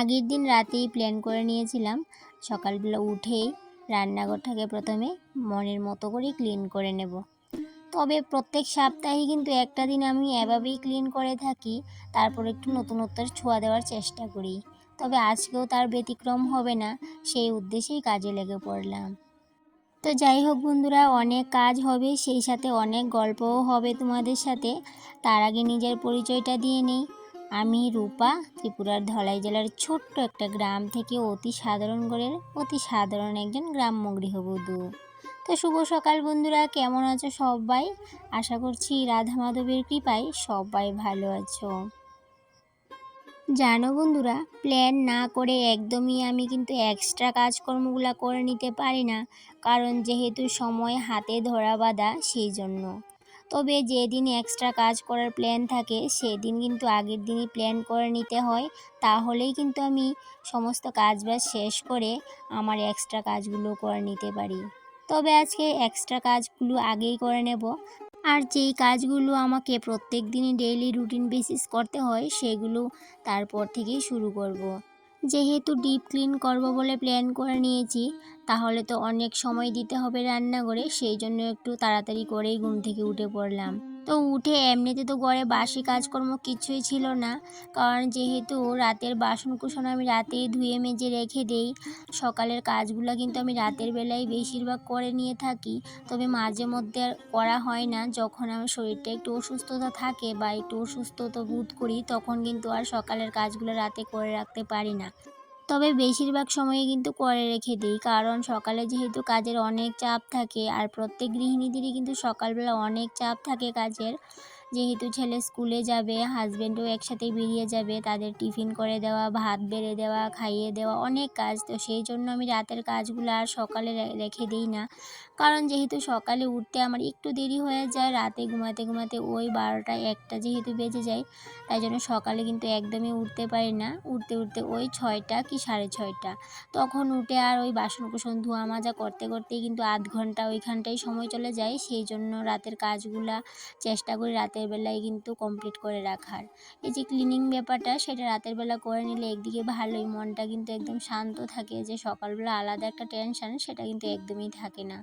আগের দিন রাতেই প্ল্যান করে নিয়েছিলাম সকালবেলা উঠেই রান্নাঘরটাকে প্রথমে মনের মতো করে ক্লিন করে নেব। তবে প্রত্যেক সপ্তাহে কিন্তু একটা দিন আমি এভাবেই ক্লিন করে থাকি, তারপর একটু নতুনত্বের ছোঁয়া দেওয়ার চেষ্টা করি। তবে আজকেও তার ব্যতিক্রম হবে না, সেই উদ্দেশ্যেই কাজে লেগে পড়লাম। তো যাই হোক বন্ধুরা, অনেক কাজ হবে, সেই সাথে অনেক গল্পও হবে তোমাদের সাথে। তার আগে নিজের পরিচয়টা দিয়ে নিই। আমি রূপা, ত্রিপুরার ধলাই জেলার ছোট্ট একটা গ্রাম থেকে অতি সাধারণ ঘরের অতি সাধারণ একজন গ্রাম্য গৃহবধূ। তো শুভ সকাল বন্ধুরা, কেমন আছো সবাই? আশা করছি রাধা মাধবের কৃপায় সবাই ভালো আছো। জানো বন্ধুরা, প্ল্যান না করে একদমই আমি কিন্তু এক্সট্রা কাজকর্মগুলো করে নিতে পারি না, কারণ যেহেতু সময় হাতে ধরা বাঁধা সেই জন্য। তবে যেদিন এক্সট্রা কাজ করার প্ল্যান থাকে সেদিন কিন্তু আগের দিনই প্ল্যান করে নিতে হয়, তাহলেই কিন্তু আমি সমস্ত কাজবাজ শেষ করে আমার এক্সট্রা কাজগুলো করে নিতে পারি। তবে আজকে এক্সট্রা কাজগুলো আগেই করে নেব। আর যেই কাজগুলো আমাকে প্রত্যেক দিনই ডেইলি রুটিন বেসিস করতে হয় সেগুলো তারপর থেকেই শুরু করব। যেহেতু ডিপ ক্লিন করব বলে প্ল্যান করে নিয়েছি, তাহলে তো অনেক সময় দিতে হবে রান্নাঘরে, সেই জন্য একটু তাড়াতাড়ি করেই ঘুম থেকে উঠে পড়লাম। তো উঠে এমনিতে তো ঘরে বাসি কাজকর্ম কিছুই ছিল না, কারণ যেহেতু রাতের বাসনকুসন আমি রাতেই ধুয়ে মেজে রেখে দেই। সকালের কাজগুলো কিন্তু আমি রাতের বেলায় বেশিরভাগ করে নিয়ে থাকি। তবে মাঝে মধ্যে আর করা হয় না, যখন আমার শরীরটা একটু অসুস্থতা থাকে বা একটু অসুস্থতা বোধ করি তখন কিন্তু আর সকালের কাজগুলো রাতে করে রাখতে পারি না। তবে বেশিরভাগ সময়ে কিন্তু করে রেখে দিই, কারণ সকালে যেহেতু কাজের অনেক চাপ থাকে, আর প্রত্যেক গৃহিণীদেরই কিন্তু সকালবেলা অনেক চাপ থাকে কাজের। যেহেতু ছেলে স্কুলে যাবে, হাজব্যান্ডও একসাথেই বেরিয়ে যাবে, তাদের টিফিন করে দেওয়া, ভাত বেড়ে দেওয়া, খাইয়ে দেওয়া, অনেক কাজ। তো সেই জন্য আমি রাতের কাজগুলো আর সকালে রেখে দিই না, কারণ যেহেতু সকালে উঠতে আমার একটু দেরি হয়ে যায়, রাতে ঘুমাতে ঘুমাতে ওই 12টা 1টা যেহেতু বেজে যায়, তাই জন্য সকালে কিন্তু একদমই উঠতে পারি না। উঠতে উঠতে ওই 6টা কি 6:30, তখন উঠে আর ওই বাসনকুসন ধোয়া মাজা করতে করতেই কিন্তু আধ ঘন্টা ওইখানটাই সময় চলে যায়। সেই জন্য রাতের কাজগুলা চেষ্টা করি রাতের বেলায় কিন্তু কমপ্লিট করে রাখার। এই যে ক্লিনিং ব্যাপারটা, সেটা রাতের বেলা করে নিলে একদিকে ভালোই, মনটা কিন্তু একদম শান্ত থাকে, যে সকালবেলা আলাদা একটা টেনশন সেটা কিন্তু একদমই থাকে না।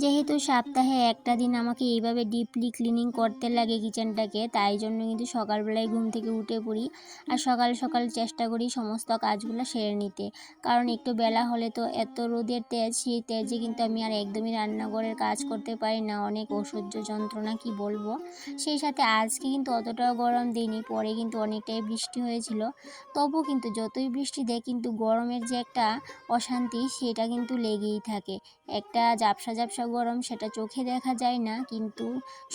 যেহেতু সপ্তাহে একটা দিন আমাকে এইভাবে ডিপলি ক্লিনিং করতে লাগে কিচেনটাকে, তাই জন্য কিন্তু সকালবেলায় ঘুম থেকে উঠে পড়ি আর সকাল সকাল চেষ্টা করি সমস্ত কাজগুলো সেরে নিতে। কারণ একটু বেলা হলে তো এত রোদের তেজ, সেই তেজে কিন্তু আমি আর একদমই রান্নাঘরের কাজ করতে পারি না, অনেক অসহ্য যন্ত্রণা কি বলবো। সেই সাথে আজকে কিন্তু অতটাও গরম দিইনি, পরে কিন্তু অনেকটাই বৃষ্টি হয়েছিল। তবু কিন্তু যতই বৃষ্টি দেয় কিন্তু গরমের যে একটা অশান্তি সেটা কিন্তু লেগেই থাকে। একটা ঝাপসা ঝাপসা গরম, সেটা চোখে দেখা যায় না, কিন্তু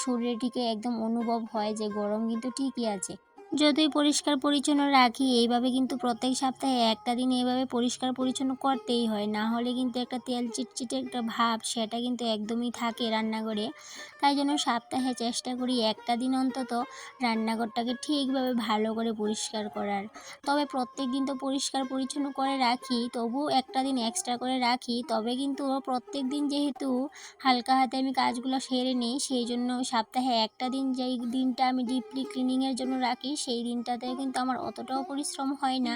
শরীরে ঠিকই একদম অনুভব হয় যে গরম কিন্তু ঠিকই আছে। যতই পরিষ্কার পরিচ্ছন্ন রাখি, এইভাবে কিন্তু প্রত্যেক সপ্তাহে একটা দিন এইভাবে পরিষ্কার পরিচ্ছন্ন করতেই হয়, না হলে কিন্তু একটা তেল চিটচিটে একটা ভাব সেটা কিন্তু একদমই থাকে রান্নাঘরে। তাই জন্য সপ্তাহে চেষ্টা করি একটা দিন অন্তত রান্নাঘরটাকে ঠিকভাবে ভালো করে পরিষ্কার করার। তবে প্রত্যেক দিন তো পরিষ্কার পরিচ্ছন্ন করে রাখি, তবু একটা দিন এক্সট্রা করে রাখি। তবে কিন্তু প্রত্যেক দিন যেহেতু হালকা হাতে আমি কাজগুলো সেরে নিই, সেই জন্য সপ্তাহে একটা দিন যেই দিনটা আমি ডিপলি ক্লিনিংয়ের জন্য রাখি, সেই দিনটাতে কিন্তু আমার অতটাও পরিশ্রম হয় না।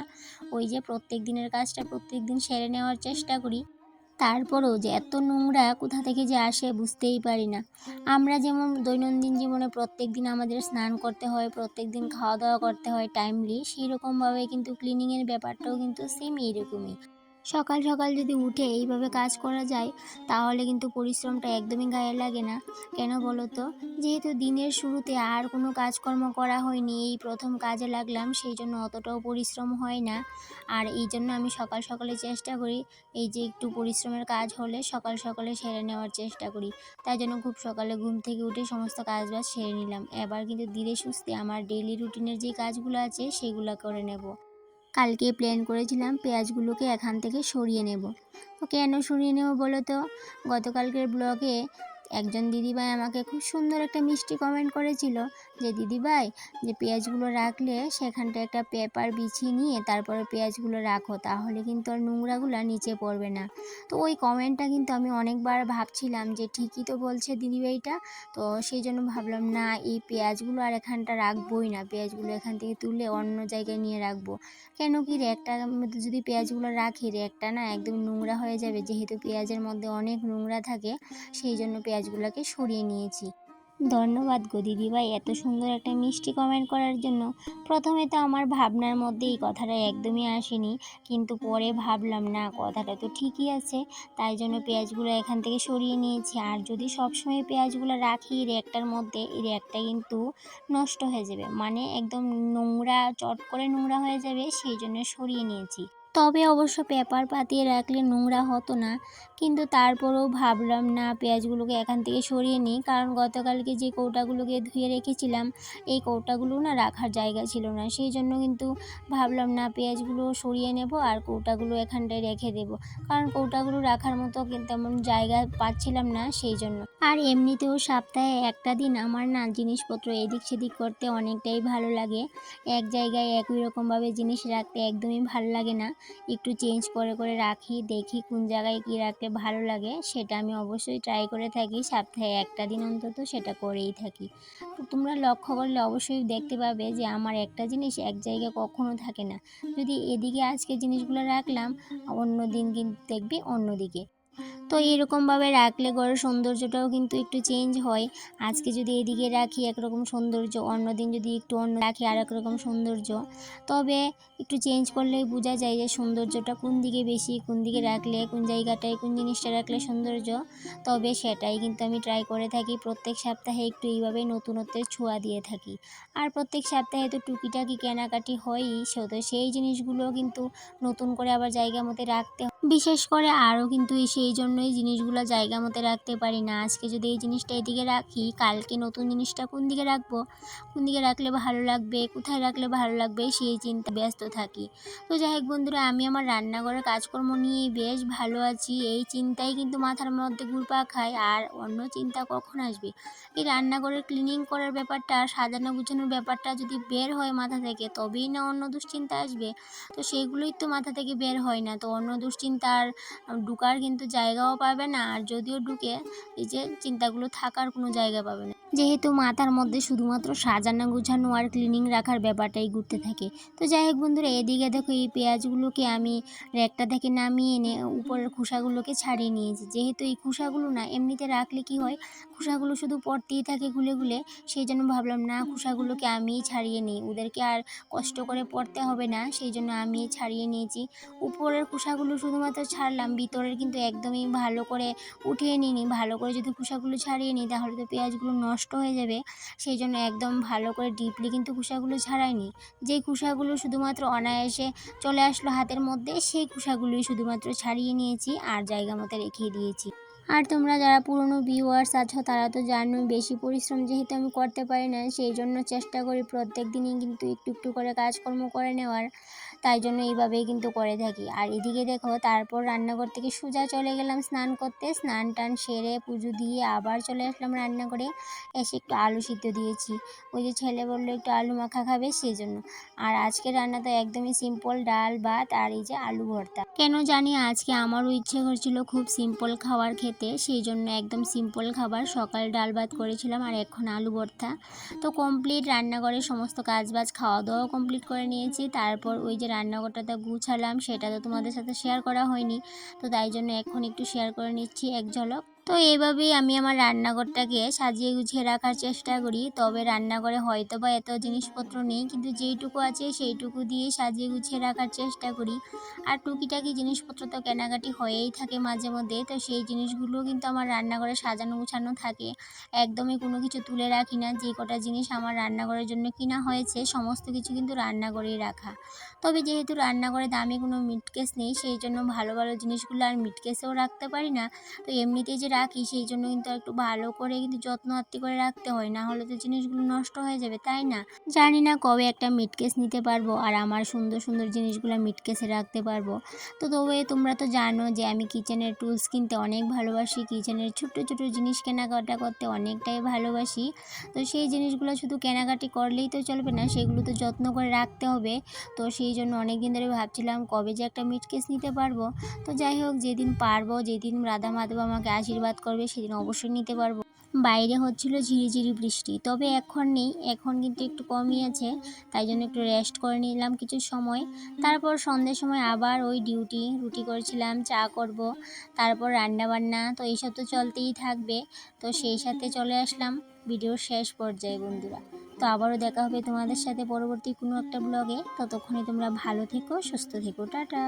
ওই যে প্রত্যেক দিনের কাজটা প্রত্যেক দিন সেরে নেওয়ার চেষ্টা করি। তারপরেও যে এত নোংরা কোথা থেকে যে আসে বুঝতেই পারি না। আমরা যেমন দৈনন্দিন জীবনে প্রত্যেক দিন আমাদের স্নান করতে হয়, প্রত্যেক দিন খাওয়া দাওয়া করতে হয় টাইমলি, সেই রকমভাবে কিন্তু ক্লিনিংয়ের ব্যাপারটাও কিন্তু সেম এইরকমই। সকাল সকাল যদি উঠে এইভাবে কাজ করা যায়, তাহলে কিন্তু পরিশ্রমটা একদমই গায়ে লাগে না। কেন বলো তো? যেহেতু দিনের শুরুতে আর কোনো কাজকর্ম করা হয়নি, এই প্রথম কাজে লাগলাম, সেই জন্য অতটাও পরিশ্রম হয় না। আর এই জন্য আমি সকাল সকালে চেষ্টা করি, এই যে একটু পরিশ্রমের কাজ হলে সকাল সকালে সেরে নেওয়ার চেষ্টা করি। তাই জন্য খুব সকালে ঘুম থেকে উঠে সমস্ত কাজবাজ সেরে নিলাম। এবার কিন্তু ধীরে সুস্থে আমার ডেইলি রুটিনের যে কাজগুলো আছে সেগুলো করে নেব। কালকে প্ল্যান করেছিলাম পেঁয়াজগুলোকে এখান থেকে সরিয়ে নেব। তো কেন সরিয়ে নেব বলো তো? গতকালকের ব্লগে একজন দিদিভাই আমাকে খুব সুন্দর একটা মিষ্টি কমেন্ট করেছিল যে দিদিভাই, যে পেঁয়াজগুলো রাখলে সেখানটা একটা পেপার বিছিয়ে নিয়ে তারপরে পেঁয়াজগুলো রাখো, তাহলে কিন্তু আর নোংরাগুলো নিচে পড়বে না। তো ওই কমেন্টটা কিন্তু আমি অনেকবার ভাবছিলাম যে ঠিকই তো বলছে দিদিভাইটা। তো সেই জন্য ভাবলাম না, এই পেঁয়াজগুলো আর এখানটা রাখবোই না, পেঁয়াজগুলো এখান থেকে তুলে অন্য জায়গায় নিয়ে রাখবো। কেন কি, র্যাকটার মধ্যে যদি পেঁয়াজগুলো রাখি, র্যাকটা না একদম নোংরা হয়ে যাবে, যেহেতু পেঁয়াজের মধ্যে অনেক নোংরা থাকে, সেই জন্য পেঁয়াজগুলোকে সরিয়ে নিয়েছি। ধন্যবাদ গো দিদিভাই এত সুন্দর একটা মিষ্টি কমেন্ট করার জন্য। প্রথমে তো আমার ভাবনার মধ্যে এই কথাটা একদমই আসেনি, কিন্তু পরে ভাবলাম না, কথাটা তো ঠিকই আছে। তাই জন্য পেঁয়াজগুলো এখান থেকে সরিয়ে নিয়েছি। আর যদি সবসময় পেঁয়াজগুলো রাখি র্যাকটার মধ্যে, এই র্যাকটা কিন্তু নষ্ট হয়ে যাবে, মানে একদম নোংরা, চট করে নোংরা হয়ে যাবে, সেই জন্য সরিয়ে নিয়েছি। তবে অবশ্য পেপার পাতিয়ে রাখলে নোংরা হতো না, কিন্তু তারপরেও ভাবলাম না, পেঁয়াজগুলোকে এখান থেকে সরিয়ে নিই, কারণ গতকালকে যে কৌটাগুলোকে ধুয়ে রেখেছিলাম, এই কৌটাগুলো না রাখার জায়গা ছিল না, সেই জন্য কিন্তু ভাবলাম না, পেঁয়াজগুলো সরিয়ে নেব আর কৌটাগুলো এখানটায় রেখে দেব, কারণ কৌটাগুলো রাখার মতো তেমন জায়গা পাচ্ছিলাম না, সেই জন্য। আর এমনিতেও সপ্তাহে একটা দিন আমার না জিনিসপত্র এদিক সেদিক করতে অনেকটাই ভালো লাগে। এক জায়গায় একই রকমভাবে জিনিস রাখতে একদমই ভালো লাগে না। একটু চেঞ্জ করে করে রাখি, দেখি কোন জায়গায় কী রাখলে ভালো লাগে, সেটা আমি অবশ্যই ট্রাই করে থাকি, সপ্তাহে একটা দিন অন্তত সেটা করেই থাকি। তো তোমরা লক্ষ্য করলে অবশ্যই দেখতে পাবে যে আমার একটা জিনিস এক জায়গায় কখনো থাকে না। যদি এদিকে আজকে জিনিসগুলো রাখলাম, অন্য দিন কিন্তু দেখবি অন্যদিকে। তো এরকমভাবে রাখলে ঘরের সৌন্দর্যটাও কিন্তু একটু চেঞ্জ হয়। আজকে যদি এদিকে রাখি একরকম সৌন্দর্য, অন্যদিন যদি একটু অন্য রাখি আর একরকম সৌন্দর্য। তবে একটু চেঞ্জ করলেই বোঝা যায় যে সৌন্দর্যটা কোন দিকে বেশি, কোন দিকে রাখলে, কোন জায়গাটায় কোন জিনিসটা রাখলে সৌন্দর্য। তবে সেটাই কিন্তু আমি ট্রাই করে থাকি, প্রত্যেক সপ্তাহে একটু এইভাবেই নতুনত্বের ছোঁয়া দিয়ে থাকি। আর প্রত্যেক সপ্তাহে তো টুকিটাকি কেনাকাটি হয়ই, তো সেই জিনিসগুলো কিন্তু নতুন করে আবার জায়গা মতো রাখতে বিশেষ করে আরও কিন্তু সেই জন্যই জিনিসগুলো জায়গা মতো রাখতে পারি না। আজকে যদি এই জিনিসটা এদিকে রাখি, কালকে নতুন জিনিসটা কোন দিকে রাখবো, কোন দিকে রাখলে ভালো লাগবে, কোথায় রাখলে ভালো লাগবে, সেই চিন্তা ব্যস্ত থাকি। তো যাই হোক বন্ধুরা, আমি আমার রান্নাঘরের কাজকর্ম নিয়েই বেশ ভালো আছি, এই চিন্তাই কিন্তু মাথার মধ্যে ঘুরপাক খায়, আর অন্য চিন্তা কখন আসবে। এই রান্নাঘরের ক্লিনিং করার ব্যাপারটা, সাজানো গুছানোর ব্যাপারটা যদি বের হয় মাথা থেকে, তবেই না অন্য দুশ্চিন্তা আসবে। তো সেগুলোই তো মাথা থেকে বের হয় না, তো অন্য দুশ্চিন্তার ঢুকার কিন্তু জায়গাও পাবে না, আর যদিও ঢুকে, এই যে চিন্তাগুলো থাকার কোনো জায়গা পাবে না, যেহেতু মাথার মধ্যে শুধুমাত্র সাজানো গুছানো আর ক্লিনিং রাখার ব্যাপারটাই ঘুরতে থাকে। তো যাই হোক বন্ধুরা, এদিকে দেখো এই পেঁয়াজগুলোকে আমি র্যাকটা থেকে নামিয়ে এনে উপরের খোসাগুলোকে ছাড়িয়ে নিয়েছি, যেহেতু এই খোসাগুলো না এমনিতে রাখলে কি হয়, খোসাগুলো শুধু পড়তেই থাকে গুলে গুলে, সেই জন্য ভাবলাম না, খোসাগুলোকে আমিই ছাড়িয়ে নিই, ওদেরকে আর কষ্ট করে পড়তে হবে না, সেই জন্য আমি ছাড়িয়ে নিয়েছি। উপরের খোসাগুলো শুধুমাত্র ছাড়লাম, ভিতরের কিন্তু একদমই ভালো করে উঠিয়ে নিইনি। ভালো করে যদি খোসাগুলো ছাড়িয়ে নিই, তাহলে তো পেঁয়াজগুলো নষ্ট হয়ে যাবে, সেই জন্য একদম ভালো করে ডিপলি কিন্তু খোসাগুলো ছাড়াইনি। যেই খোসাগুলো শুধুমাত্র অনায়াসে চলে আসলো হাতের মধ্যে, সেই খোসাগুলোই শুধুমাত্র ছাড়িয়ে নিয়েছি আর জায়গা মতো রেখে দিয়েছি। আর তোমরা যারা পুরনো ভিউয়ার্স আছো, তারা তো জানোই, বেশি পরিশ্রম যেহেতু আমি করতে পারি না, সেই জন্য চেষ্টা করি প্রত্যেক দিনই কিন্তু একটু একটু করে কাজকর্ম করে নেওয়ার, তাই জন্য এইভাবেই কিন্তু করে থাকি। আর এদিকে দেখো, তারপর রান্নাঘর থেকে সোজা চলে গেলাম স্নান করতে, স্নান টান সেরে পুজো দিয়ে আবার চলে আসলাম রান্নাঘরে। এসে একটু আলু সিদ্ধ দিয়েছি, ওই যে ছেলে বললো একটু আলু মাখা খাবে, সেই জন্য। আর আজকে রান্না তো একদমই সিম্পল, ডাল ভাত আর এই যে আলু ভর্তা। কেন জানি আজকে আমারও ইচ্ছে করছিল খুব সিম্পল খাবার খেতে, সেই জন্য একদম সিম্পল খাবার, সকাল ডাল ভাত করেছিলাম আর এখন আলু ভর্তা। তো কমপ্লিট রান্নাঘরের সমস্ত কাজবাজ, খাওয়া দাওয়াও কমপ্লিট করে নিয়েছি। তারপর ওই যে রান্নাঘরটাতে গুছালাম, সেটা তো তোমাদের সাথে শেয়ার করা হয়নি, তো তাই জন্য এখন একটু শেয়ার করে নিচ্ছি এক ঝলক। তো এইভাবেই আমি আমার রান্নাঘরটাকে সাজিয়ে গুছিয়ে রাখার চেষ্টা করি। তবে রান্নাঘরে হয়তো বা এত জিনিসপত্র নেই, কিন্তু যেইটুকু আছে সেইটুকু দিয়ে সাজিয়ে গুছিয়ে রাখার চেষ্টা করি। আর টুকিটাকি জিনিসপত্র তো কেনাকাটি হয়েই থাকে মাঝে মধ্যে, তো সেই জিনিসগুলো কিন্তু আমার রান্নাঘরে সাজানো গুছানো থাকে, একদমই কোনো কিছু তুলে রাখি না। যে কটা জিনিস আমার রান্নাঘরের জন্য কিনা হয়েছে, সমস্ত কিছু কিন্তু রান্নাঘরেই রাখা। তবে যেহেতু রান্নাঘরে দামি কোনো মিটকেস নেই, সেই জন্য ভালো ভালো জিনিসগুলো আর মিটকেসেও রাখতে পারি না। তো এমনিতেই যে রাখি সেই জন্য কিন্তু একটু ভালো করে কিন্তু যত্ন আত্তি করে রাখতে হয়, না হলে তো জিনিসগুলো নষ্ট হয়ে যাবে, তাই না? জানি না কবে একটা মিট কেস নিতে পারবো আর আমার সুন্দর সুন্দর জিনিসগুলো মিট কেসে রাখতে পারবো। তো তবে তোমরা তো জানো যে আমি কিচেনের টুলস কিনতে অনেক ভালোবাসি, কিচেনের ছোট্ট ছোট জিনিস কেনাকাটা করতে অনেকটাই ভালোবাসি। তো সেই জিনিসগুলো শুধু কেনাকাটি করলেই তো চলবে না, সেগুলো তো যত্ন করে রাখতে হবে। তো সেই জন্য অনেক দিন ধরে ভাবছিলাম কবে যে একটা মিট কেস নিতে পারবো। তো যাই হোক, যেদিন পারবো, যেদিন রাধা মাধব আমাকে আশীর্বাদ করবে সেদিন অবশ্যই নিতে পারবো। বাইরে হচ্ছিল ঝিরিঝিরি বৃষ্টি, তবে এখন নেই, এখন কিন্তু একটু কমই আছে। তাই জন্য একটু রেস্ট করে নিলাম কিছু সময়। তারপর সন্ধ্যের সময় আবার ওই ডিউটি, রুটি করেছিলাম, চা করব, তারপর রান্না বান্না, তো এইসব তো চলতেই থাকবে। তো সেই সাথে চলে আসলাম ভিডিওর শেষ পর্যায়ে বন্ধুরা। তো আবারও দেখা হবে তোমাদের সাথে পরবর্তী কোনো একটা ব্লগে। ততক্ষণে তোমরা ভালো থেকো, সুস্থ থেকো, টাটা।